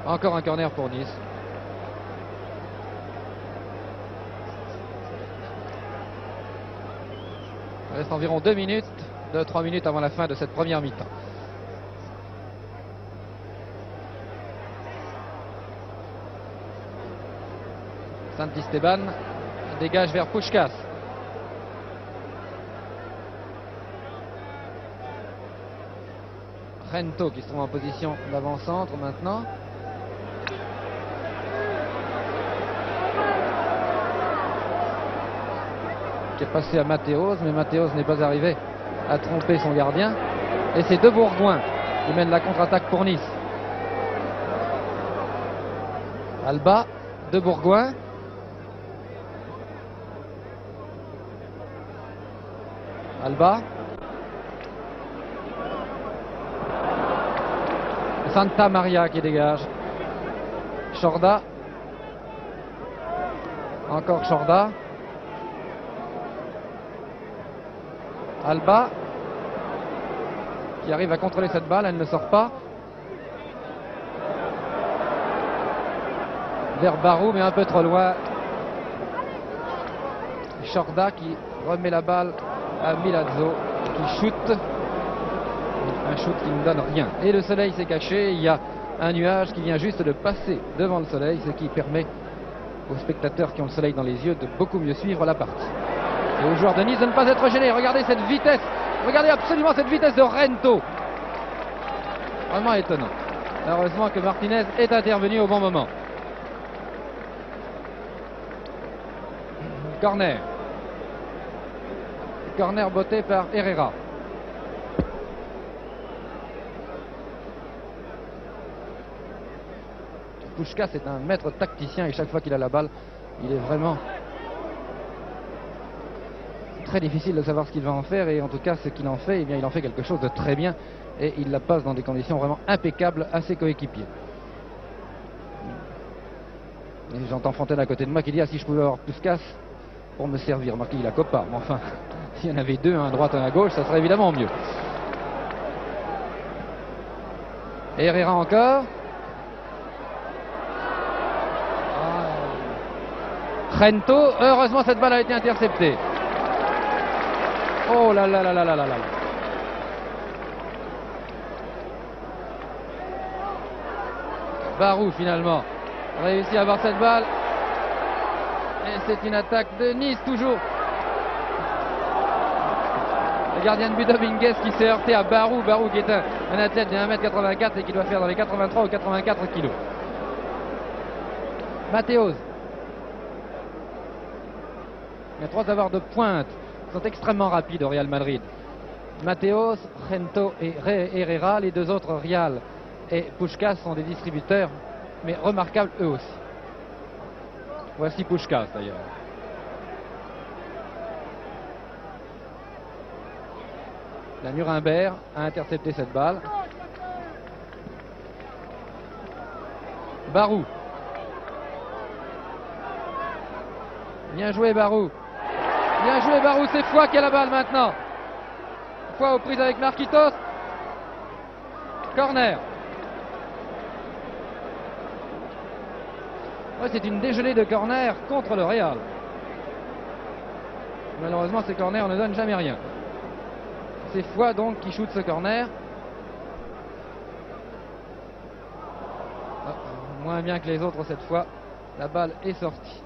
Encore un corner pour Nice. Il reste environ 2 minutes. 2-3 minutes avant la fin de cette première mi-temps. Santisteban dégage vers Puskás. Rento qui se trouve en position d'avant-centre maintenant. Qui est passé à Mathéos, mais Mathéos n'est pas arrivé à tromper son gardien. Et c'est De Bourgoin qui mène la contre-attaque pour Nice. Alba, De Bourgoin. Alba. Santa Maria qui dégage. Chorda. Encore Chorda. Alba qui arrive à contrôler cette balle, elle ne sort pas. Vers Barou, mais un peu trop loin. Chorda qui remet la balle à Milazzo, qui shoot. Un shoot qui ne donne rien. Et le soleil s'est caché, il y a un nuage qui vient juste de passer devant le soleil, ce qui permet aux spectateurs qui ont le soleil dans les yeux de beaucoup mieux suivre la partie. Et aux joueurs de Nice de ne pas être gênés. Regardez cette vitesse. Regardez absolument cette vitesse de Rento. Vraiment étonnant. Heureusement que Martinez est intervenu au bon moment. Corner. Corner botté par Herrera. Puskás est un maître tacticien et chaque fois qu'il a la balle, il est vraiment très difficile de savoir ce qu'il va en faire, et en tout cas ce qu'il en fait, eh bien, il en fait quelque chose de très bien et il la passe dans des conditions vraiment impeccables à ses coéquipiers. Et j'entends Fontaine à côté de moi qui dit: ah, si je pouvais avoir Puskás pour me servir. Marqué, il a Copa, mais enfin, s'il y en avait deux, un à droite, un à gauche, ça serait évidemment mieux. Et Herrera encore. Rento, heureusement cette balle a été interceptée. Oh là là là là là là là. Barou finalement réussit à avoir cette balle. Et c'est une attaque de Nice toujours. Le gardien de but Dominguez qui s'est heurté à Barou. Barou qui est un athlète de 1m84 et qui doit faire dans les 83 ou 84 kilos. Mateos. Il y a 3 avars de pointe qui sont extrêmement rapides au Real Madrid. Mateos, Gento et Herrera, les 2 autres, Rial et Puskás, sont des distributeurs, mais remarquables eux aussi. Voici Puskás d'ailleurs. La Nuremberg a intercepté cette balle. Barou. Bien joué Barou. Bien joué Barou, c'est Foy qui a la balle maintenant. Foy aux prises avec Marquitos. Corner. Ouais, c'est une dégelée de corner contre le Real. Malheureusement, ces corners ne donnent jamais rien. C'est Foy donc qui shoot ce corner. Moins bien que les autres cette fois. La balle est sortie.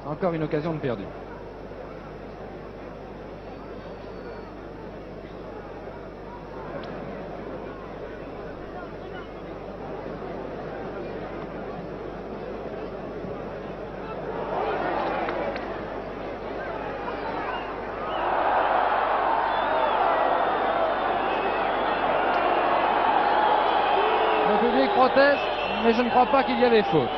Encore une occasion de perdu. Le public proteste, mais je ne crois pas qu'il y avait faute.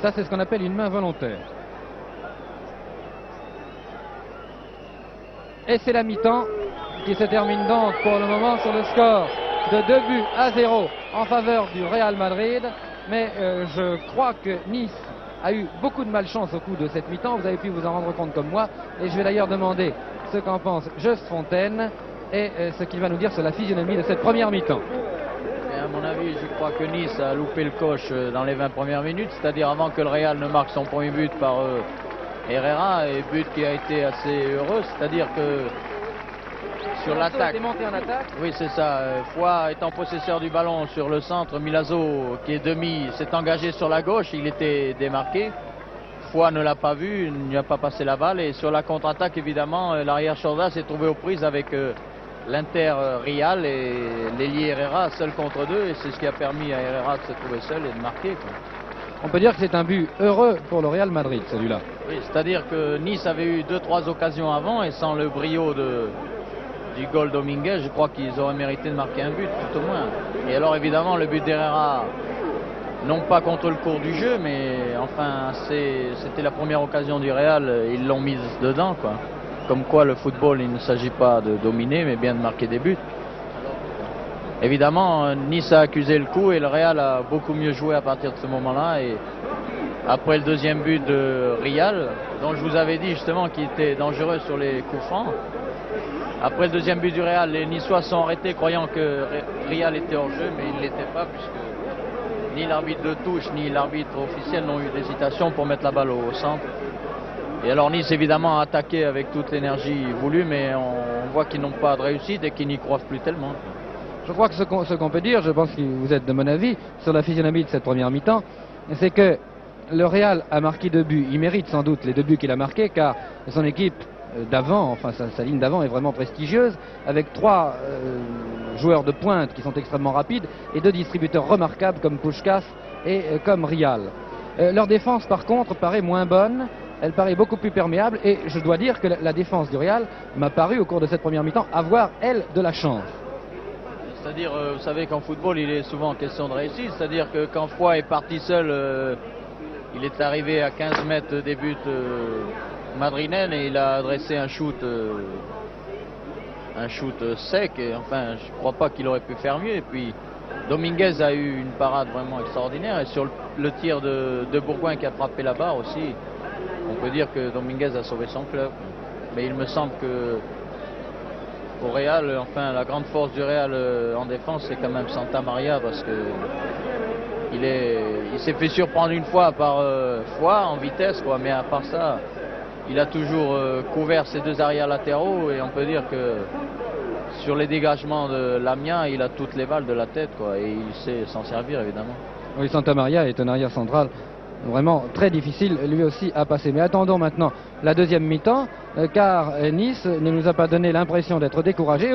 Ça, c'est ce qu'on appelle une main volontaire. Et c'est la mi-temps qui se termine donc pour le moment sur le score de 2-0 en faveur du Real Madrid. Mais je crois que Nice a eu beaucoup de malchance au cours de cette mi-temps. Vous avez pu vous en rendre compte comme moi. Et je vais d'ailleurs demander ce qu'en pense Just Fontaine et ce qu'il va nous dire sur la physionomie de cette première mi-temps. À mon avis, je crois que Nice a loupé le coche dans les 20 premières minutes, c'est-à-dire avant que le Real ne marque son premier but par Herrera, et but qui a été assez heureux, c'est-à-dire que sur l'attaque. Oui, c'est ça. Foy étant possesseur du ballon sur le centre, Milazzo, qui est demi, s'est engagé sur la gauche, il était démarqué. Foy ne l'a pas vu, il n'y a pas passé la balle, et sur la contre-attaque, évidemment, l'arrière Chorda s'est trouvé aux prises avec l'Inter Rial et l'ailier Herrera seul contre 2, et c'est ce qui a permis à Herrera de se trouver seul et de marquer, quoi. On peut dire que c'est un but heureux pour le Real Madrid, celui-là. Oui, c'est-à-dire que Nice avait eu 2-3 occasions avant, et sans le brio du goal Dominguez, je crois qu'ils auraient mérité de marquer un but, tout au moins. Et alors évidemment le but d'Herrera, non pas contre le cours du jeu, mais enfin c'était la première occasion du Real, ils l'ont mise dedans, quoi. Comme quoi le football, il ne s'agit pas de dominer, mais bien de marquer des buts. Évidemment, Nice a accusé le coup et le Real a beaucoup mieux joué à partir de ce moment-là. Et après le deuxième but de Rial, dont je vous avais dit justement qu'il était dangereux sur les coups francs, après le deuxième but du Real, les Niçois sont arrêtés croyant que Rial était hors jeu, mais il ne l'était pas, puisque ni l'arbitre de touche ni l'arbitre officiel n'ont eu d'hésitation pour mettre la balle au centre. Et alors Nice évidemment a attaqué avec toute l'énergie voulue, mais on voit qu'ils n'ont pas de réussite et qu'ils n'y croient plus tellement. Je crois que ce qu'on peut dire, je pense que vous êtes de mon avis, sur la physionomie de cette première mi-temps, c'est que le Real a marqué 2 buts. Il mérite sans doute les 2 buts qu'il a marqués, car son équipe d'avant, enfin sa ligne d'avant est vraiment prestigieuse, avec 3 joueurs de pointe qui sont extrêmement rapides et 2 distributeurs remarquables comme Puskás et comme Rial. Leur défense par contre paraît moins bonne. Elle paraît beaucoup plus perméable, et je dois dire que la défense du Real m'a paru au cours de cette première mi-temps avoir, elle, de la chance. C'est-à-dire, vous savez qu'en football, il est souvent question de réussite, c'est-à-dire que quand Foy est parti seul, il est arrivé à 15 mètres des buts madrilènes et il a adressé un shoot sec, et enfin, je ne crois pas qu'il aurait pu faire mieux. Et puis, Dominguez a eu une parade vraiment extraordinaire, et sur le tir de Bourgoin qui a frappé la barre aussi, on peut dire que Dominguez a sauvé son club. Mais il me semble que au Real, enfin la grande force du Real en défense, c'est quand même Santa Maria, parce que il s'est fait surprendre une fois par fois en vitesse, quoi, mais à part ça, il a toujours couvert ses deux arrières latéraux, et on peut dire que sur les dégagements de Lamia, il a toutes les balles de la tête, quoi, et il sait s'en servir évidemment. Oui, Santa Maria est un arrière central vraiment très difficile lui aussi à passer. Mais attendons maintenant la deuxième mi-temps, car Nice ne nous a pas donné l'impression d'être découragé.